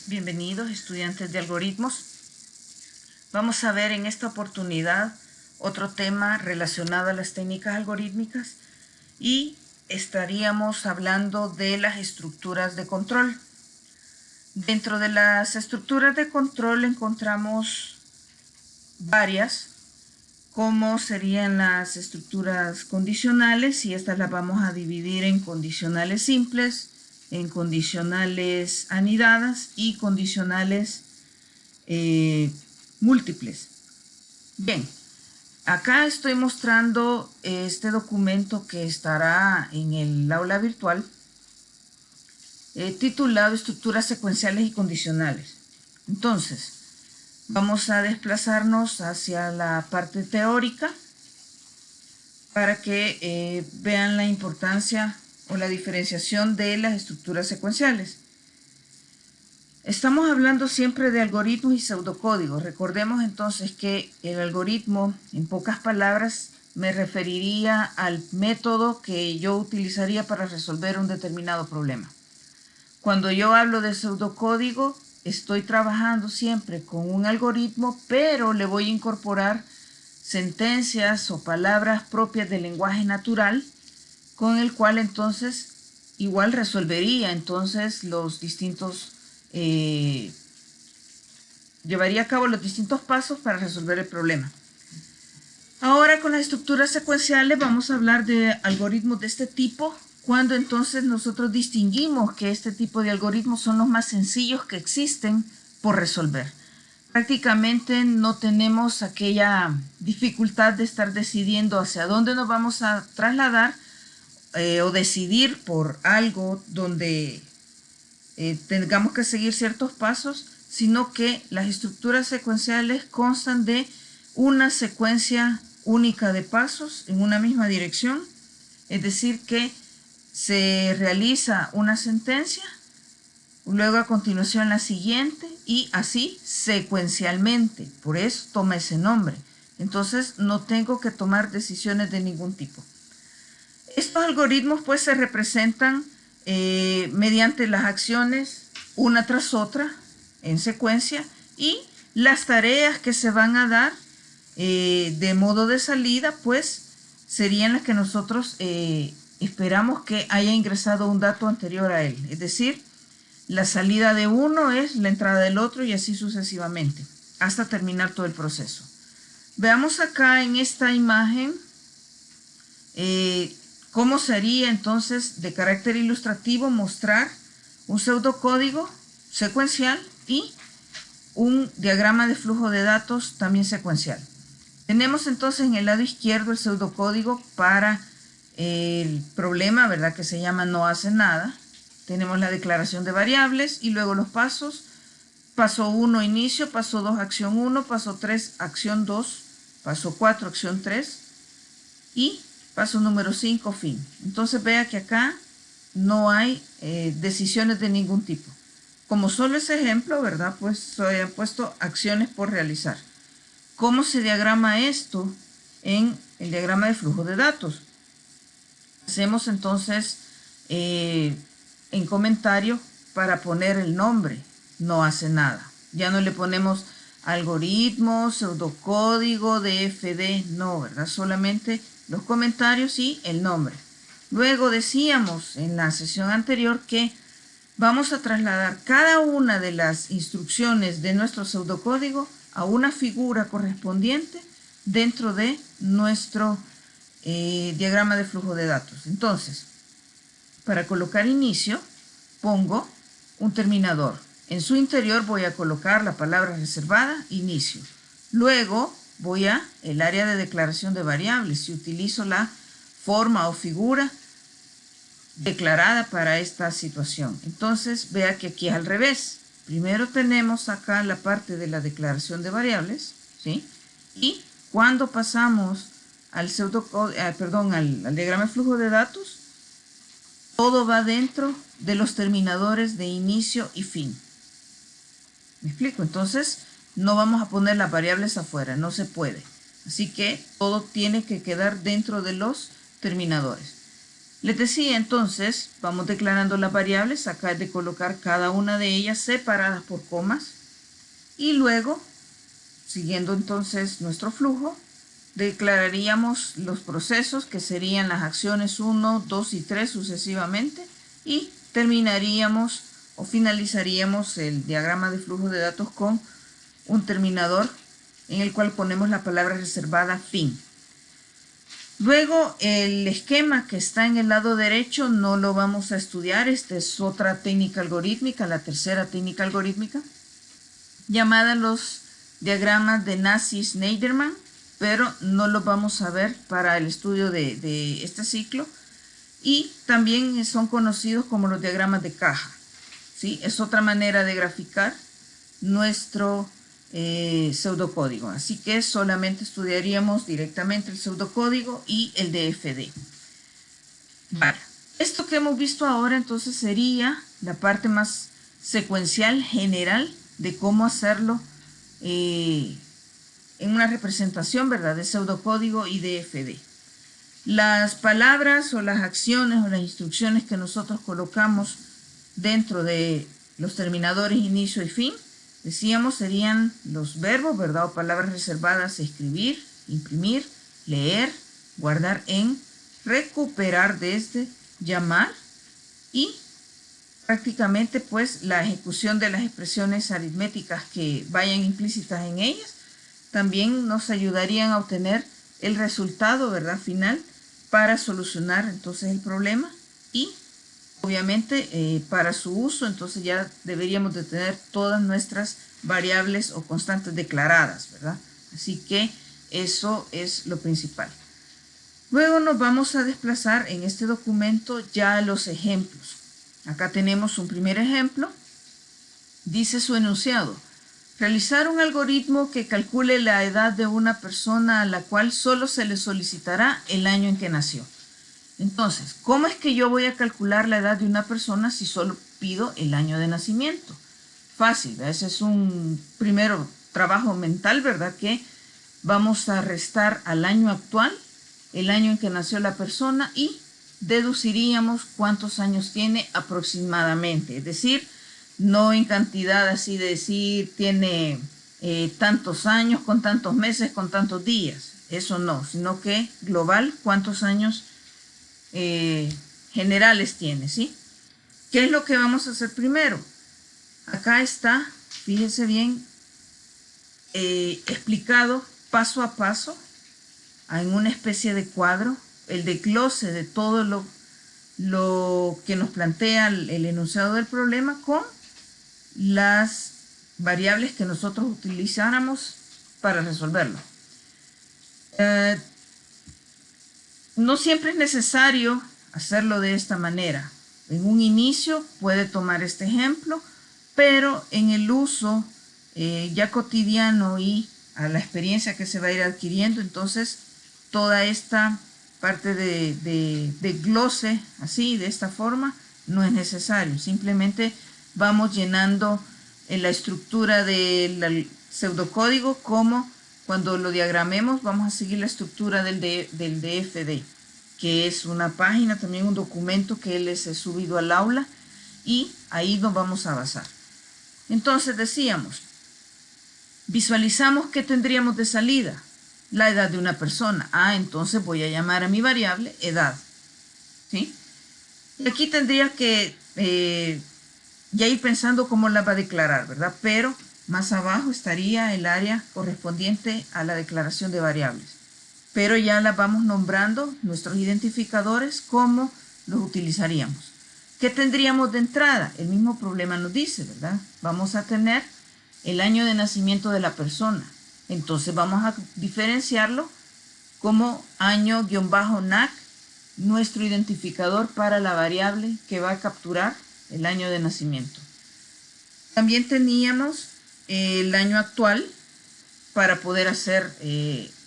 Bienvenidos estudiantes de algoritmos. Vamos a ver en esta oportunidad otro tema relacionado a las técnicas algorítmicas y estaríamos hablando de las estructuras de control. Dentro de las estructuras de control encontramos varias, como serían las estructuras condicionales, y estas las vamos a dividir en condicionales simples, en condicionales anidadas y condicionales múltiples. Bien, acá estoy mostrando este documento que estará en el aula virtual, titulado Estructuras secuenciales y condicionales. Entonces, vamos a desplazarnos hacia la parte teórica para que vean la importancia o la diferenciación de las estructuras secuenciales. Estamos hablando siempre de algoritmos y pseudocódigos. Recordemos entonces que el algoritmo, en pocas palabras, me referiría al método que yo utilizaría para resolver un determinado problema. Cuando yo hablo de pseudocódigo, estoy trabajando siempre con un algoritmo, pero le voy a incorporar sentencias o palabras propias del lenguaje natural, con el cual entonces igual resolvería entonces los distintos, llevaría a cabo los distintos pasos para resolver el problema. Ahora con las estructuras secuenciales vamos a hablar de algoritmos de este tipo, cuando entonces nosotros distinguimos que este tipo de algoritmos son los más sencillos que existen por resolver. Prácticamente no tenemos aquella dificultad de estar decidiendo hacia dónde nos vamos a trasladar o decidir por algo donde tengamos que seguir ciertos pasos, sino que las estructuras secuenciales constan de una secuencia única de pasos en una misma dirección, es decir que se realiza una sentencia, luego a continuación la siguiente y así secuencialmente, por eso toma ese nombre. Entonces no tengo que tomar decisiones de ningún tipo. Estos algoritmos pues se representan mediante las acciones una tras otra en secuencia y las tareas que se van a dar de modo de salida pues serían las que nosotros esperamos que haya ingresado un dato anterior a él. Es decir, la salida de uno es la entrada del otro y así sucesivamente hasta terminar todo el proceso. Veamos acá en esta imagen cómo sería entonces de carácter ilustrativo mostrar un pseudocódigo secuencial y un diagrama de flujo de datos también secuencial. Tenemos entonces en el lado izquierdo el pseudocódigo para el problema, ¿verdad?, que se llama no hace nada. Tenemos la declaración de variables y luego los pasos. Paso 1, inicio. Paso 2, acción 1. Paso 3, acción 2. Paso 4, acción 3. Y paso número 5, fin. Entonces vea que acá no hay decisiones de ningún tipo. Como solo ese ejemplo, ¿verdad?, pues se han puesto acciones por realizar. ¿Cómo se diagrama esto en el diagrama de flujo de datos? Hacemos entonces en comentario para poner el nombre, no hace nada. Ya no le ponemos algoritmo, pseudocódigo, DFD, no, ¿verdad? Solamente los comentarios y el nombre. Luego decíamos en la sesión anterior que vamos a trasladar cada una de las instrucciones de nuestro pseudocódigo a una figura correspondiente dentro de nuestro diagrama de flujo de datos. Entonces, para colocar inicio, pongo un terminador. En su interior voy a colocar la palabra reservada, inicio. Luego voy a el área de declaración de variables y utilizo la forma o figura declarada para esta situación. Entonces, vea que aquí es al revés. Primero tenemos acá la parte de la declaración de variables, ¿sí? Y cuando pasamos al al diagrama de flujo de datos, todo va dentro de los terminadores de inicio y fin. ¿Me explico? Entonces, no vamos a poner las variables afuera, no se puede. Así que todo tiene que quedar dentro de los terminadores. Les decía entonces, vamos declarando las variables, acá es de colocar cada una de ellas separadas por comas y luego, siguiendo entonces nuestro flujo, declararíamos los procesos que serían las acciones 1, 2 y 3 sucesivamente y terminaríamos o finalizaríamos el diagrama de flujo de datos con un terminador en el cual ponemos la palabra reservada fin. Luego el esquema que está en el lado derecho no lo vamos a estudiar, esta es otra técnica algorítmica, la tercera técnica algorítmica, llamada los diagramas de Nash-Schneiderman, pero no lo vamos a ver para el estudio de este ciclo, y también son conocidos como los diagramas de caja, ¿sí? Es otra manera de graficar nuestro pseudocódigo, así que solamente estudiaríamos directamente el pseudocódigo y el DFD. Vale. Esto que hemos visto ahora entonces sería la parte más secuencial general de cómo hacerlo en una representación, ¿verdad?, de pseudocódigo y DFD. Las palabras o las acciones o las instrucciones que nosotros colocamos dentro de los terminadores inicio y fin, decíamos, serían los verbos, ¿verdad?, o palabras reservadas: escribir, imprimir, leer, guardar en, recuperar desde, llamar, y prácticamente pues la ejecución de las expresiones aritméticas que vayan implícitas en ellas también nos ayudarían a obtener el resultado, ¿verdad?, final para solucionar entonces el problema. Y obviamente para su uso entonces ya deberíamos de tener todas nuestras variables o constantes declaradas, ¿verdad? Así que eso es lo principal. Luego nos vamos a desplazar en este documento ya a los ejemplos. Acá tenemos un primer ejemplo. Dice su enunciado: realizar un algoritmo que calcule la edad de una persona a la cual solo se le solicitará el año en que nació. Entonces, ¿cómo es que yo voy a calcular la edad de una persona si solo pido el año de nacimiento? Fácil, ese es un primero trabajo mental, ¿verdad? Que vamos a restar al año actual, el año en que nació la persona, y deduciríamos cuántos años tiene aproximadamente. Es decir, no en cantidad así de decir tiene tantos años, con tantos meses, con tantos días. Eso no, sino que global, cuántos años generales tiene, ¿sí? ¿Qué es lo que vamos a hacer primero? Acá está, fíjense bien, explicado paso a paso en una especie de cuadro el desglose de todo lo que nos plantea el enunciado del problema con las variables que nosotros utilizáramos para resolverlo. No siempre es necesario hacerlo de esta manera. En un inicio puede tomar este ejemplo, pero en el uso ya cotidiano y a la experiencia que se va a ir adquiriendo, entonces toda esta parte de glose, así, de esta forma, no es necesario. Simplemente vamos llenando la estructura del pseudocódigo, como cuando lo diagramemos vamos a seguir la estructura del DFD, que es una página, también un documento que les he subido al aula, y ahí nos vamos a basar. Entonces decíamos, visualizamos qué tendríamos de salida: la edad de una persona. Entonces voy a llamar a mi variable edad, ¿sí? Y aquí tendría que ya ir pensando cómo la va a declarar, ¿verdad? Pero más abajo estaría el área correspondiente a la declaración de variables. Pero ya las vamos nombrando, nuestros identificadores, cómo los utilizaríamos. ¿Qué tendríamos de entrada? El mismo problema nos dice, ¿verdad? Vamos a tener el año de nacimiento de la persona. Entonces vamos a diferenciarlo como año-NAC, nuestro identificador para la variable que va a capturar el año de nacimiento. También teníamos el año actual para poder hacer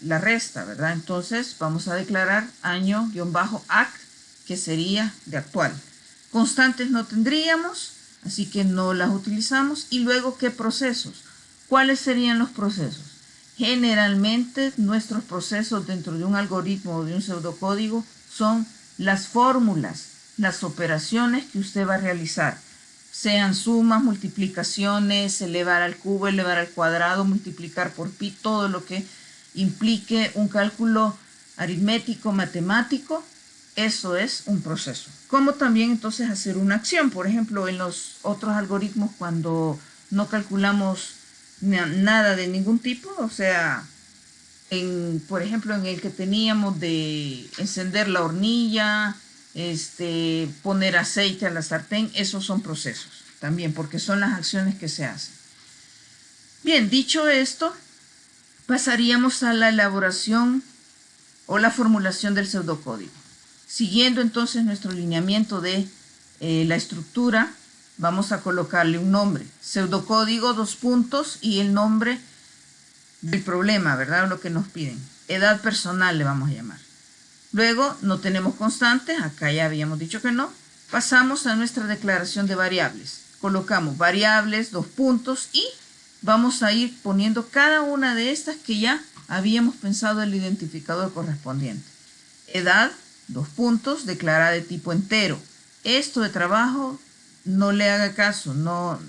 la resta, ¿verdad? Entonces vamos a declarar año-ACT, que sería de actual. Constantes no tendríamos, así que no las utilizamos. Y luego, ¿qué procesos? ¿Cuáles serían los procesos? Generalmente nuestros procesos dentro de un algoritmo o de un pseudocódigo son las fórmulas, las operaciones que usted va a realizar, sean sumas, multiplicaciones, elevar al cubo, elevar al cuadrado, multiplicar por pi, todo lo que implique un cálculo aritmético, matemático, eso es un proceso. Como también entonces hacer una acción. Por ejemplo, en los otros algoritmos, cuando no calculamos nada de ningún tipo, o sea, por ejemplo, en el que teníamos de encender la hornilla, poner aceite a la sartén, esos son procesos también, porque son las acciones que se hacen. Bien, dicho esto, pasaríamos a la elaboración o la formulación del pseudocódigo. Siguiendo entonces nuestro lineamiento de la estructura, vamos a colocarle un nombre, pseudocódigo, 2 puntos, y el nombre del problema, ¿verdad? Lo que nos piden. Edad personal le vamos a llamar. Luego, no tenemos constantes, acá ya habíamos dicho que no. Pasamos a nuestra declaración de variables. Colocamos variables, 2 puntos, y vamos a ir poniendo cada una de estas que ya habíamos pensado el identificador correspondiente. Edad, 2 puntos, declarada de tipo entero. Esto de trabajo no le haga caso, no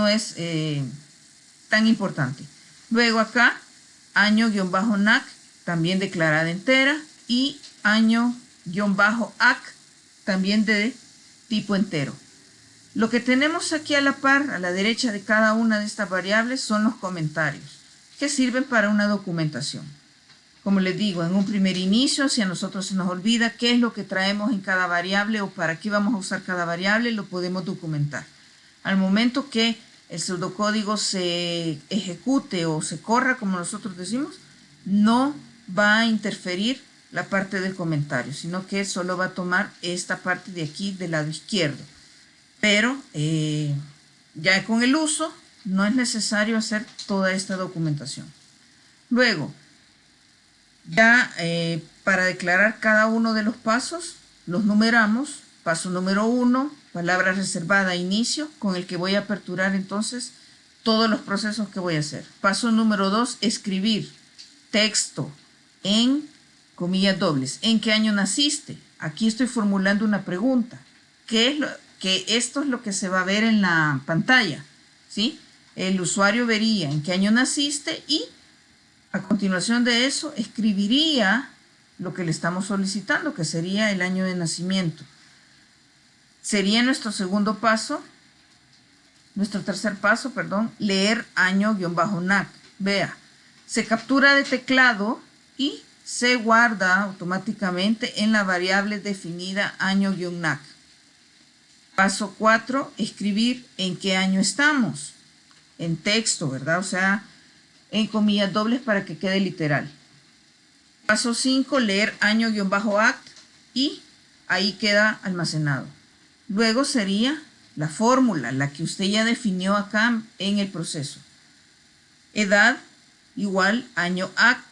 es tan importante. Luego acá, año-NAC, también declarada entera, y año-AC, también de tipo entero. Lo que tenemos aquí a la par, a la derecha de cada una de estas variables, son los comentarios, que sirven para una documentación. Como les digo, en un primer inicio, si a nosotros se nos olvida qué es lo que traemos en cada variable o para qué vamos a usar cada variable, lo podemos documentar. Al momento que el pseudocódigo se ejecute o se corra, como nosotros decimos, no va a interferir la parte del comentario, sino que solo va a tomar esta parte de aquí del lado izquierdo. Pero ya con el uso no es necesario hacer toda esta documentación. Luego, ya para declarar cada uno de los pasos, los numeramos. Paso número 1, palabra reservada, inicio, con el que voy a aperturar entonces todos los procesos que voy a hacer. Paso número 2, escribir texto en comillas dobles. ¿En qué año naciste? Aquí estoy formulando una pregunta. Esto es lo que se va a ver en la pantalla, ¿sí? El usuario vería en qué año naciste y a continuación de eso escribiría lo que le estamos solicitando, que sería el año de nacimiento. Sería nuestro tercer paso, leer año-NAC. Vea, se captura de teclado y se guarda automáticamente en la variable definida año-NAC. Paso 4, escribir en qué año estamos. En texto, ¿verdad? O sea, en comillas dobles para que quede literal. Paso 5, leer año-ACT y ahí queda almacenado. Luego sería la fórmula, la que usted ya definió acá en el proceso. Edad igual año ACT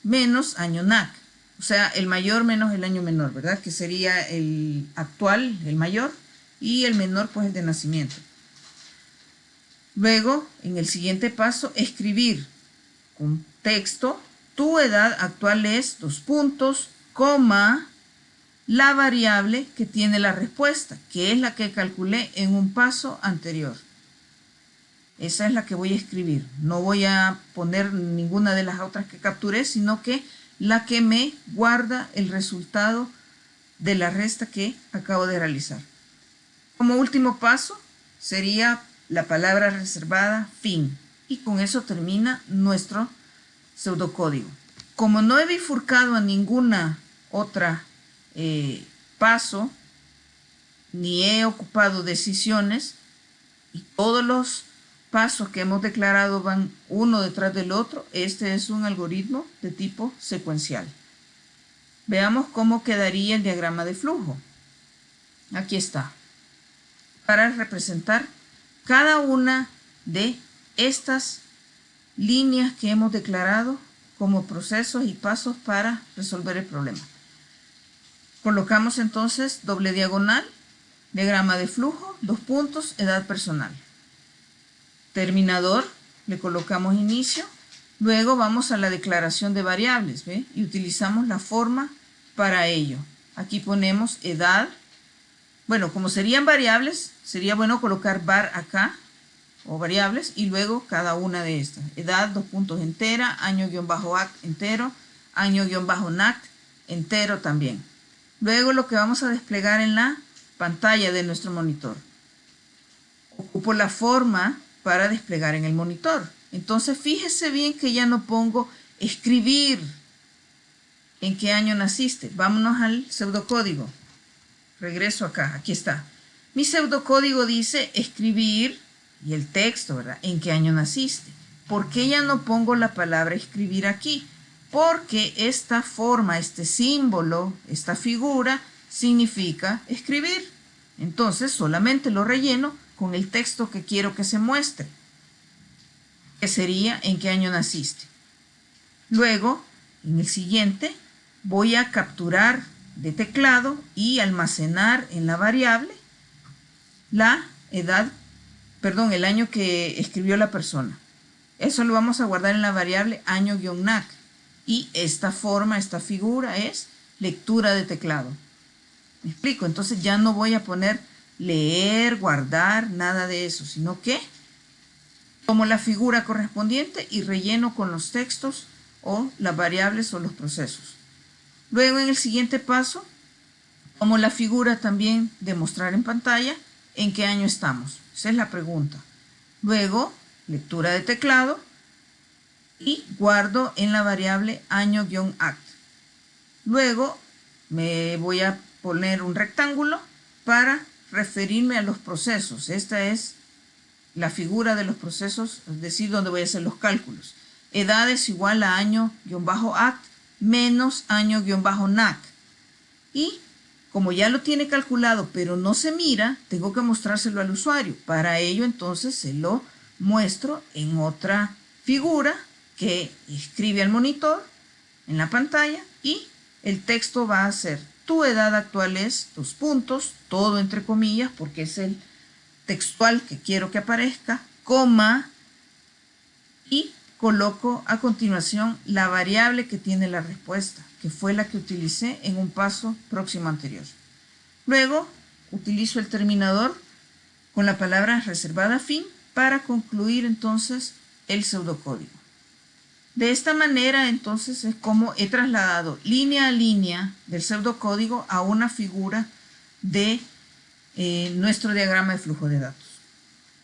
menos año NAC. O sea, el mayor menos el año menor, ¿verdad? Que sería el actual, el mayor, y el menor, pues el de nacimiento. Luego, en el siguiente paso, escribir con texto, tu edad actual es 2 puntos, coma, la variable que tiene la respuesta, que es la que calculé en un paso anterior. Esa es la que voy a escribir. No voy a poner ninguna de las otras que capturé, sino que la que me guarda el resultado de la resta que acabo de realizar. Como último paso sería la palabra reservada fin. Y con eso termina nuestro pseudocódigo. Como no he bifurcado a ninguna otra paso, ni he ocupado decisiones, y todos los pasos que hemos declarado van uno detrás del otro, este es un algoritmo de tipo secuencial. Veamos cómo quedaría el diagrama de flujo. Aquí está. Para representar cada una de estas líneas que hemos declarado como procesos y pasos para resolver el problema. Colocamos entonces doble diagonal, diagrama de flujo, 2 puntos, edad personal. Terminador, le colocamos inicio. Luego vamos a la declaración de variables, ¿ve? Y utilizamos la forma para ello. aquí ponemos edad. Bueno, como serían variables, sería bueno colocar var acá, o variables, y luego cada una de estas. Edad, dos puntos, entera, año-act, entero, año-nact, entero también. Luego lo que vamos a desplegar en la pantalla de nuestro monitor. Ocupo la forma para desplegar en el monitor. Entonces fíjese bien que ya no pongo escribir en qué año naciste. Vámonos al pseudocódigo. Regreso acá, aquí está. Mi pseudocódigo dice escribir y el texto, ¿verdad? ¿En qué año naciste? ¿Por qué ya no pongo la palabra escribir aquí? Porque esta forma, este símbolo, esta figura significa escribir. Entonces solamente lo relleno con el texto que quiero que se muestre, que sería en qué año naciste. Luego, en el siguiente, voy a capturar de teclado y almacenar en la variable la edad, perdón, el año que escribió la persona. Eso lo vamos a guardar en la variable año-nac. Y esta forma, esta figura es lectura de teclado. ¿Me explico? Entonces ya no voy a poner leer, guardar, nada de eso, sino que tomo la figura correspondiente y relleno con los textos o las variables o los procesos. Luego en el siguiente paso, tomo la figura también de mostrar en pantalla en qué año estamos. Esa es la pregunta. Luego, lectura de teclado y guardo en la variable año-act. Luego me voy a poner un rectángulo para referirme a los procesos. Esta es la figura de los procesos, es decir, donde voy a hacer los cálculos. Edad es igual a año-act menos año-nac. Y como ya lo tiene calculado, pero no se mira, tengo que mostrárselo al usuario. Para ello, entonces, se lo muestro en otra figura que escribe al monitor en la pantalla y el texto va a ser tu edad actual es, dos puntos, todo entre comillas, porque es el textual que quiero que aparezca, coma, y coloco a continuación la variable que tiene la respuesta, que fue la que utilicé en un paso próximo anterior. Luego utilizo el terminador con la palabra reservada fin para concluir entonces el pseudocódigo. De esta manera entonces es como he trasladado línea a línea del pseudocódigo a una figura de nuestro diagrama de flujo de datos.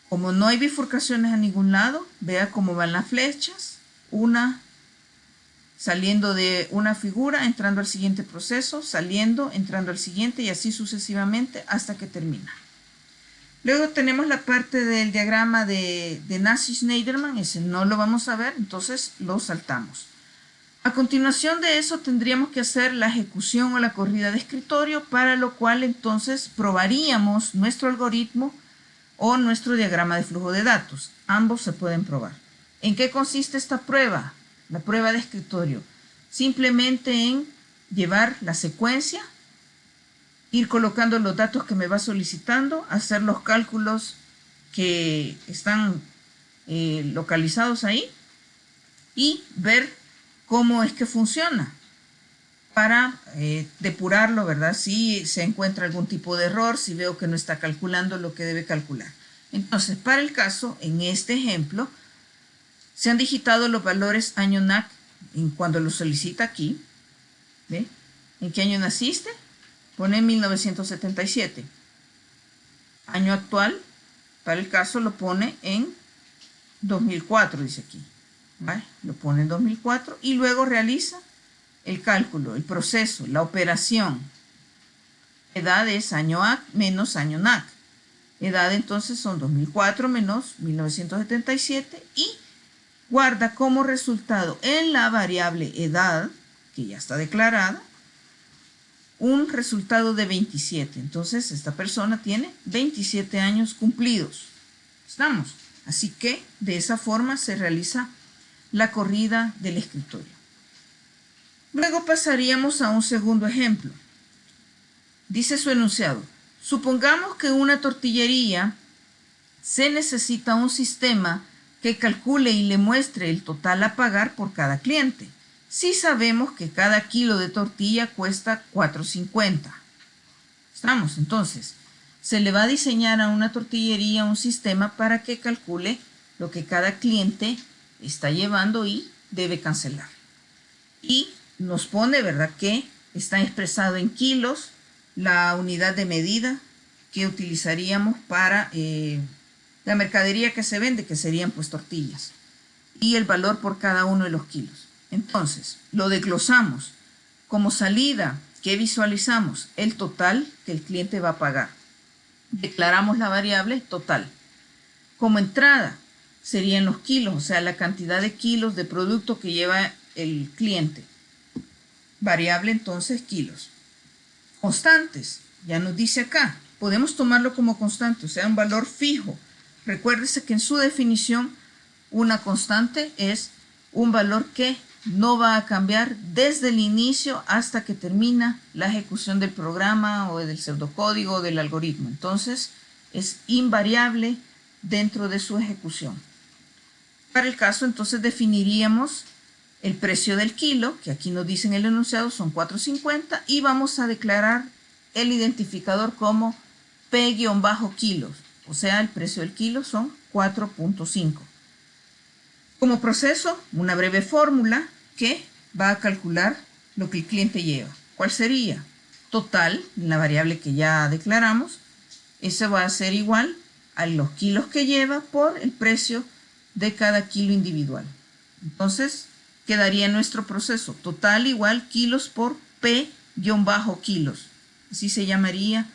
Como no hay bifurcaciones a ningún lado, vea cómo van las flechas, una saliendo de una figura, entrando al siguiente proceso, saliendo, entrando al siguiente y así sucesivamente hasta que termina. Luego tenemos la parte del diagrama de Nash-Schneiderman, ese no lo vamos a ver, entonces lo saltamos. A continuación de eso tendríamos que hacer la ejecución o la corrida de escritorio, para lo cual entonces probaríamos nuestro algoritmo o nuestro diagrama de flujo de datos. Ambos se pueden probar. ¿En qué consiste esta prueba? La prueba de escritorio. Simplemente en llevar la secuencia, ir colocando los datos que me va solicitando, hacer los cálculos que están localizados ahí y ver cómo es que funciona para depurarlo, ¿verdad? Si se encuentra algún tipo de error, si veo que no está calculando lo que debe calcular. Entonces, para el caso, en este ejemplo, se han digitado los valores año-nac cuando lo solicita aquí. ¿Ve? ¿En qué año naciste? Pone 1977. Año actual, para el caso, lo pone en 2004, dice aquí. ¿Vale? Lo pone en 2004 y luego realiza el cálculo, el proceso, la operación. Edad es año-act menos año-nac. Edad entonces son 2004 menos 1977 y guarda como resultado en la variable edad, que ya está declarada, un resultado de 27. Entonces esta persona tiene 27 años cumplidos. ¿Estamos? Así que de esa forma se realiza la corrida del escritorio. Luego pasaríamos a un segundo ejemplo. Dice su enunciado: supongamos que en una tortillería se necesita un sistema que calcule y le muestre el total a pagar por cada cliente. si sabemos que cada kilo de tortilla cuesta 4.50. ¿Estamos? Entonces, se le va a diseñar a una tortillería un sistema para que calcule lo que cada cliente está llevando y debe cancelar. Y nos pone, ¿verdad?, que está expresado en kilos la unidad de medida que utilizaríamos para la mercadería que se vende, que serían pues tortillas, y el valor por cada uno de los kilos. Entonces, lo desglosamos. Como salida, ¿qué visualizamos? El total que el cliente va a pagar. Declaramos la variable total. Como entrada, serían los kilos, o sea, la cantidad de kilos de producto que lleva el cliente. Variable entonces kilos. Constantes, ya nos dice acá, podemos tomarlo como constante, o sea, un valor fijo. Recuérdese que en su definición, una constante es un valor que no va a cambiar desde el inicio hasta que termina la ejecución del programa o del pseudocódigo o del algoritmo. Entonces, es invariable dentro de su ejecución. Para el caso, entonces, definiríamos el precio del kilo, que aquí nos dice en el enunciado son 4.50, y vamos a declarar el identificador como P-kilos, o sea, el precio del kilo son 4.5. Como proceso, una breve fórmula que va a calcular lo que el cliente lleva. ¿Cuál sería? Total, la variable que ya declaramos, ese va a ser igual a los kilos que lleva por el precio de cada kilo individual. Entonces, quedaría nuestro proceso total igual kilos por P-kilos. Así se llamaría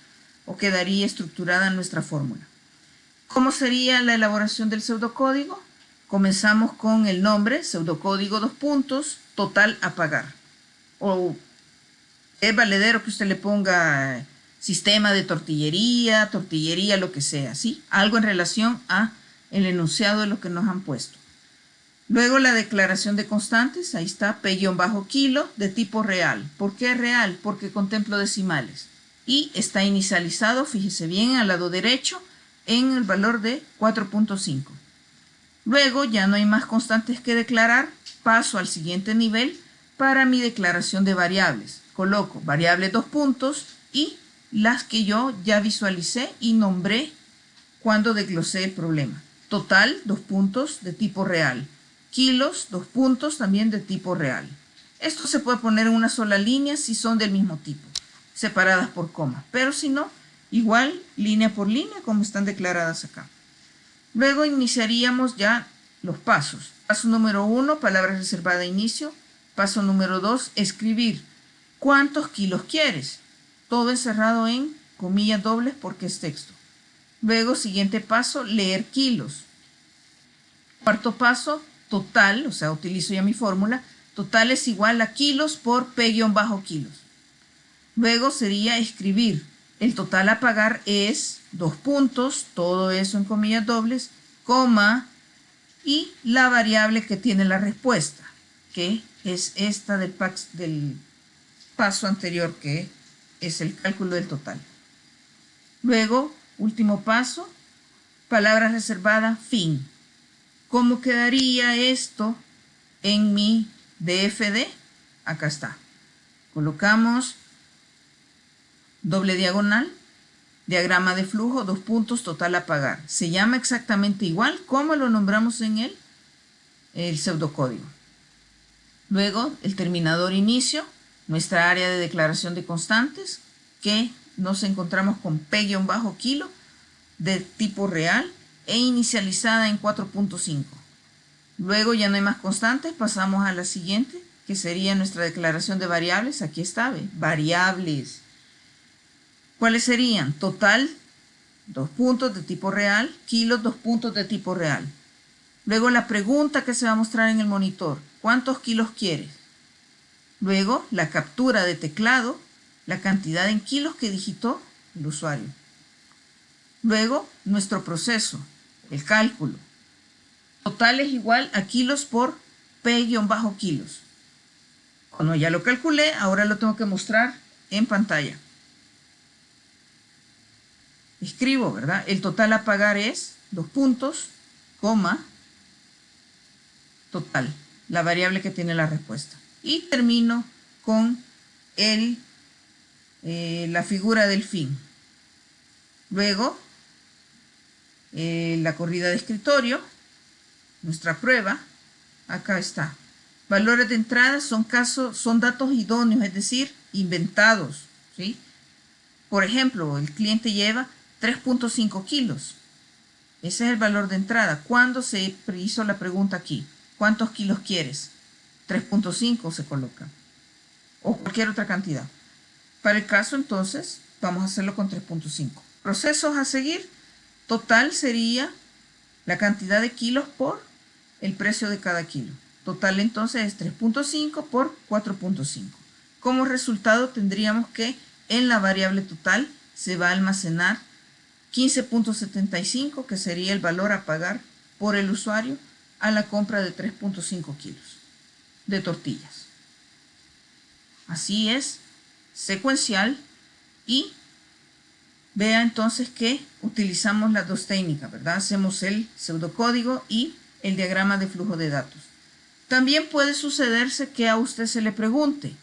o quedaría estructurada nuestra fórmula. ¿Cómo sería la elaboración del pseudocódigo? Comenzamos con el nombre, pseudocódigo 2 puntos, total a pagar. O es valedero que usted le ponga sistema de tortillería, lo que sea, ¿sí? Algo en relación a el enunciado de lo que nos han puesto. Luego la declaración de constantes, ahí está, P-kilo de tipo real. ¿Por qué real? Porque contemplo decimales. Y está inicializado, fíjese bien, al lado derecho, en el valor de 4.5. Luego ya no hay más constantes que declarar, paso al siguiente nivel para mi declaración de variables. Coloco variables 2 puntos y las que yo ya visualicé y nombré cuando desglosé el problema. Total, 2 puntos de tipo real. Kilos, 2 puntos también de tipo real. Esto se puede poner en una sola línea si son del mismo tipo, separadas por coma, pero si no, igual línea por línea como están declaradas acá. Luego iniciaríamos ya los pasos. Paso número 1, palabra reservada a inicio. Paso número 2, escribir. ¿Cuántos kilos quieres? Todo encerrado en comillas dobles porque es texto. Luego, siguiente paso, leer kilos. Cuarto paso, total, o sea, utilizo ya mi fórmula. Total es igual a kilos por P-kilos. Luego sería escribir. El total a pagar es 2 puntos, todo eso en comillas dobles, coma, y la variable que tiene la respuesta, que es esta del paso anterior, que es el cálculo del total. Luego, último paso, palabra reservada, fin. ¿Cómo quedaría esto en mi DFD? Acá está. Colocamos doble diagonal, diagrama de flujo, 2 puntos, total a pagar. Se llama exactamente igual como lo nombramos en el pseudocódigo. Luego, el terminador inicio, nuestra área de declaración de constantes, que nos encontramos con P-kilo de tipo real e inicializada en 4.5. Luego ya no hay más constantes, pasamos a la siguiente, que sería nuestra declaración de variables. Aquí está, ¿ve? Variables. ¿Cuáles serían? Total, 2 puntos de tipo real, kilos, 2 puntos de tipo real. Luego la pregunta que se va a mostrar en el monitor, ¿cuántos kilos quieres? Luego la captura de teclado, la cantidad en kilos que digitó el usuario. Luego nuestro proceso, el cálculo. Total es igual a kilos por P-kilos. Cuando ya lo calculé, ahora lo tengo que mostrar en pantalla. Escribo, ¿verdad? El total a pagar es 2 puntos, coma, total, la variable que tiene la respuesta. y termino con la figura del fin. Luego, la corrida de escritorio, nuestra prueba, acá está. Valores de entrada son datos idóneos, es decir, inventados, ¿sí? Por ejemplo, el cliente lleva 3.5 kilos. Ese es el valor de entrada. ¿Cuándo se hizo la pregunta aquí? ¿Cuántos kilos quieres? 3.5 se coloca. O cualquier otra cantidad. Para el caso, entonces, vamos a hacerlo con 3.5. Procesos a seguir. Total sería la cantidad de kilos por el precio de cada kilo. Total, entonces, es 3.5 por 4.5. Como resultado, tendríamos que en la variable total se va a almacenar 15.75, que sería el valor a pagar por el usuario a la compra de 3.5 kilos de tortillas. Así es, secuencial, y vea entonces que utilizamos las dos técnicas, ¿verdad? Hacemos el pseudocódigo y el diagrama de flujo de datos. También puede sucederse que a usted se le pregunte,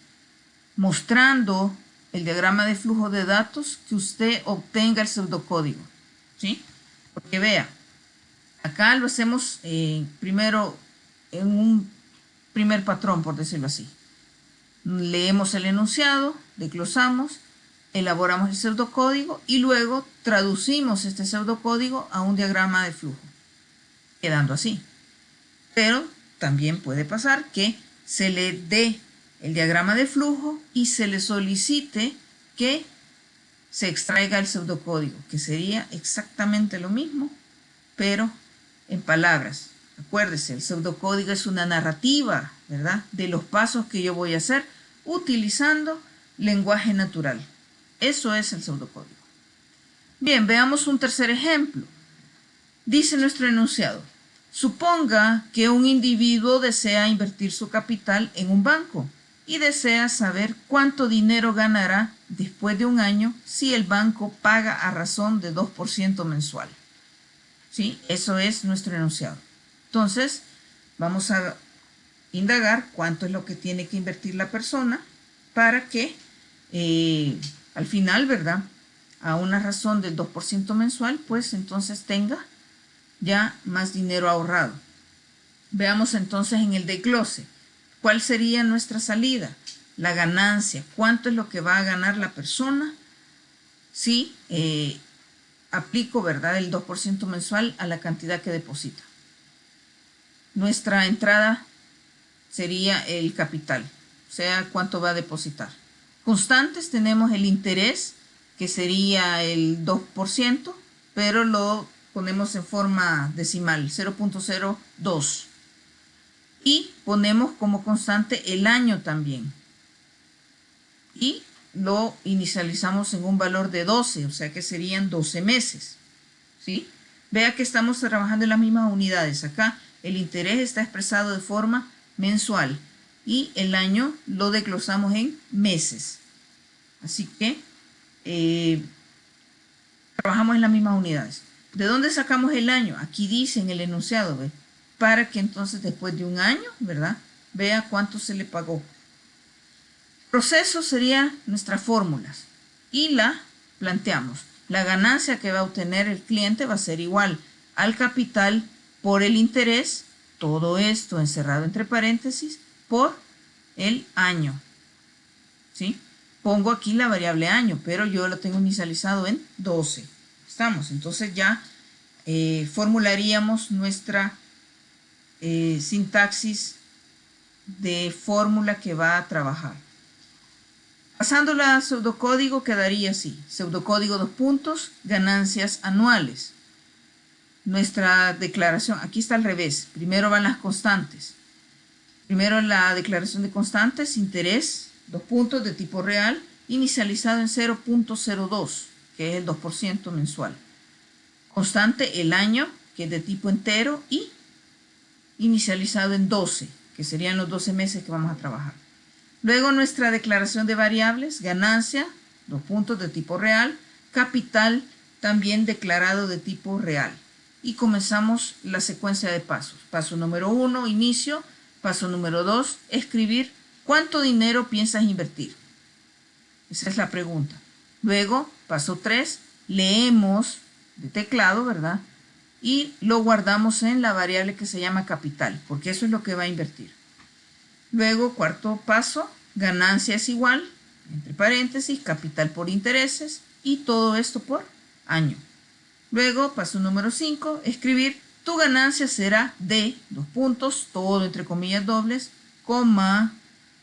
mostrando el diagrama de flujo de datos, que usted obtenga el pseudocódigo, ¿sí? Porque vea, acá lo hacemos primero en un primer patrón, por decirlo así. Leemos el enunciado, desglosamos, elaboramos el pseudocódigo y luego traducimos este pseudocódigo a un diagrama de flujo, quedando así. Pero también puede pasar que se le dé el diagrama de flujo y se le solicite que se extraiga el pseudocódigo, que sería exactamente lo mismo, pero en palabras. Acuérdese, el pseudocódigo es una narrativa, ¿verdad?, de los pasos que yo voy a hacer utilizando lenguaje natural. Eso es el pseudocódigo. Bien, veamos un tercer ejemplo. Dice nuestro enunciado: suponga que un individuo desea invertir su capital en un banco y desea saber cuánto dinero ganará después de un año si el banco paga a razón de 2% mensual. ¿Sí? Eso es nuestro enunciado. Entonces, vamos a indagar cuánto es lo que tiene que invertir la persona para que al final, ¿verdad?, a una razón del 2% mensual, pues entonces tenga ya más dinero ahorrado. Veamos entonces en el desglose. ¿Cuál sería nuestra salida? La ganancia. ¿Cuánto es lo que va a ganar la persona si aplico, ¿verdad?, el 2% mensual a la cantidad que deposita? Nuestra entrada sería el capital, o sea, cuánto va a depositar. Constantes tenemos el interés, que sería el 2%, pero lo ponemos en forma decimal, 0.02. Y ponemos como constante el año también. Y lo inicializamos en un valor de 12, o sea que serían 12 meses. ¿Sí? Vea que estamos trabajando en las mismas unidades. Acá el interés está expresado de forma mensual y el año lo desglosamos en meses. Así que trabajamos en las mismas unidades. ¿De dónde sacamos el año? Aquí dice en el enunciado, ¿ve?, para que entonces después de un año, ¿verdad?, vea cuánto se le pagó. Proceso serían nuestras fórmulas y la planteamos. La ganancia que va a obtener el cliente va a ser igual al capital por el interés, todo esto encerrado entre paréntesis, por el año. ¿Sí? Pongo aquí la variable año, pero yo lo tengo inicializado en 12. ¿Estamos? Entonces ya formularíamos nuestra sintaxis de fórmula que va a trabajar. Pasándola a pseudocódigo quedaría así: pseudocódigo 2 puntos, ganancias anuales. Nuestra declaración, aquí está al revés, primero van las constantes. Primero la declaración de constantes, interés, 2 puntos de tipo real, inicializado en 0.02, que es el 2% mensual. Constante el año, que es de tipo entero, y inicializado en 12, que serían los 12 meses que vamos a trabajar. Luego nuestra declaración de variables, ganancia, 2 puntos de tipo real, capital también declarado de tipo real. Y comenzamos la secuencia de pasos. Paso número 1, inicio. Paso número 2, escribir ¿Cuánto dinero piensas invertir? Esa es la pregunta. Luego, paso 3, leemos de teclado, ¿verdad? Y lo guardamos en la variable que se llama capital, porque eso es lo que va a invertir. Luego, cuarto paso, ganancia es igual, entre paréntesis, capital por intereses, y todo esto por año. Luego, paso número 5, escribir tu ganancia será de, dos puntos, todo entre comillas dobles, coma,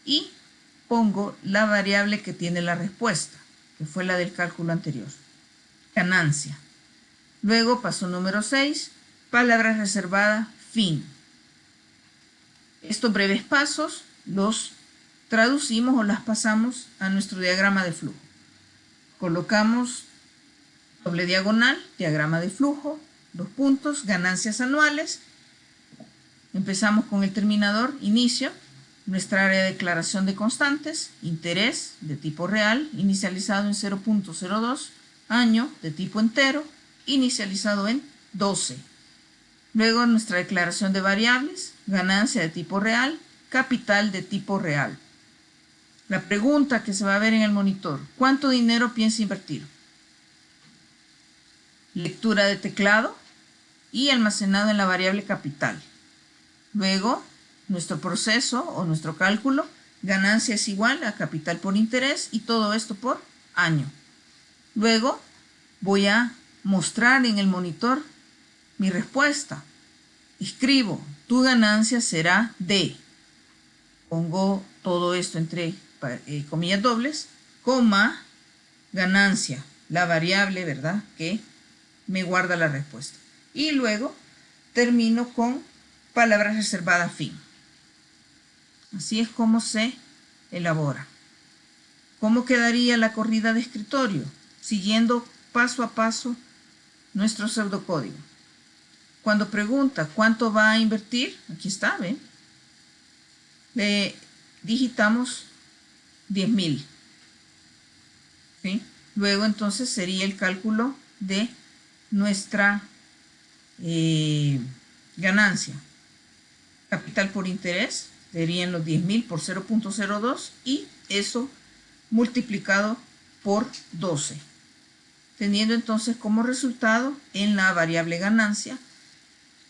y pongo la variable que tiene la respuesta, que fue la del cálculo anterior, ganancia. Luego, paso número 6, palabra reservada, fin. Estos breves pasos los traducimos o las pasamos a nuestro diagrama de flujo. Colocamos doble diagonal, diagrama de flujo, dos puntos, ganancias anuales. Empezamos con el terminador, inicio, nuestra área de declaración de constantes, interés de tipo real, inicializado en 0.02, año de tipo entero, inicializado en 12. Luego nuestra declaración de variables, ganancia de tipo real, capital de tipo real. La pregunta que se va a ver en el monitor, ¿cuánto dinero piensa invertir? Lectura de teclado y almacenado en la variable capital. Luego, nuestro proceso o nuestro cálculo, ganancia es igual a capital por interés y todo esto por año. Luego, voy a mostrar en el monitor mi respuesta. Escribo, tu ganancia será de, pongo todo esto entre comillas dobles, coma, ganancia, la variable, ¿verdad?, que me guarda la respuesta. Y luego termino con palabras reservadas, fin. Así es como se elabora. ¿Cómo quedaría la corrida de escritorio? Siguiendo paso a paso nuestro pseudocódigo. Cuando pregunta cuánto va a invertir, aquí está, ¿ven? Le digitamos 10,000. ¿Sí? Luego entonces sería el cálculo de nuestra ganancia. Capital por interés serían los 10,000 por 0.02 y eso multiplicado por 12. Teniendo entonces como resultado en la variable ganancia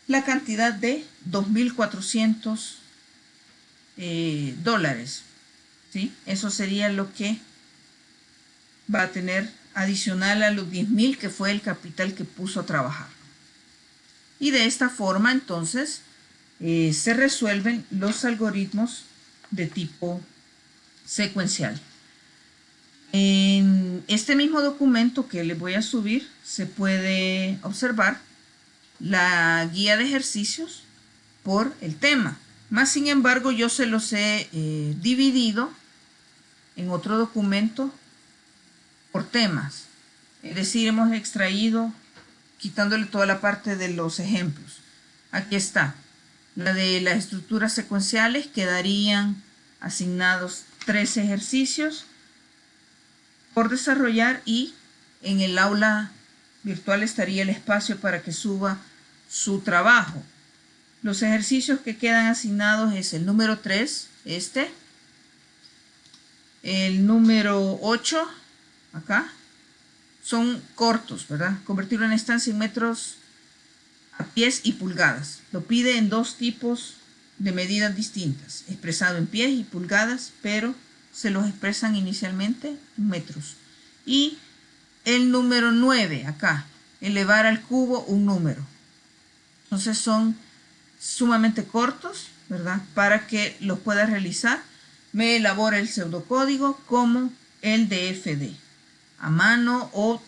la cantidad de $2,400 dólares. ¿Sí? Eso sería lo que va a tener adicional a los 10,000 que fue el capital que puso a trabajar. Y de esta forma entonces se resuelven los algoritmos de tipo secuencial. En este mismo documento que les voy a subir se puede observar la guía de ejercicios por el tema. Más sin embargo, yo se los he dividido en otro documento por temas. Es decir, hemos extraído, quitándole toda la parte de los ejemplos. Aquí está. La de las estructuras secuenciales quedarían asignados 3 ejercicios por desarrollar y en el aula virtual estaría el espacio para que suba su trabajo. Los ejercicios que quedan asignados es el número 3, el número 8, acá, son cortos, ¿verdad? Convertir una estancia en metros a pies y pulgadas. Lo pide en 2 tipos de medidas distintas, expresado en pies y pulgadas, pero se los expresan inicialmente en metros. Y el número 9, acá, elevar al cubo un número. Entonces son sumamente cortos, ¿verdad? Para que los pueda realizar, me elabora el pseudocódigo como el DFD a mano o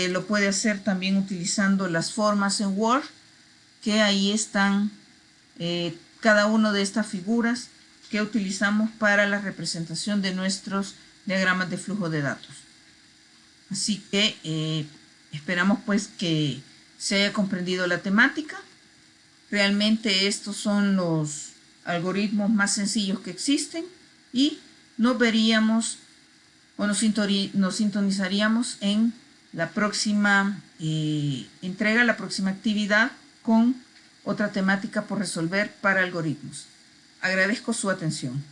lo puede hacer también utilizando las formas en Word, que ahí están cada una de estas figuras que utilizamos para la representación de nuestros diagramas de flujo de datos. Así que esperamos pues que se haya comprendido la temática. Realmente estos son los algoritmos más sencillos que existen y nos veríamos o nos sintonizaríamos en la próxima entrega, la próxima actividad con otra temática por resolver para algoritmos. Agradezco su atención.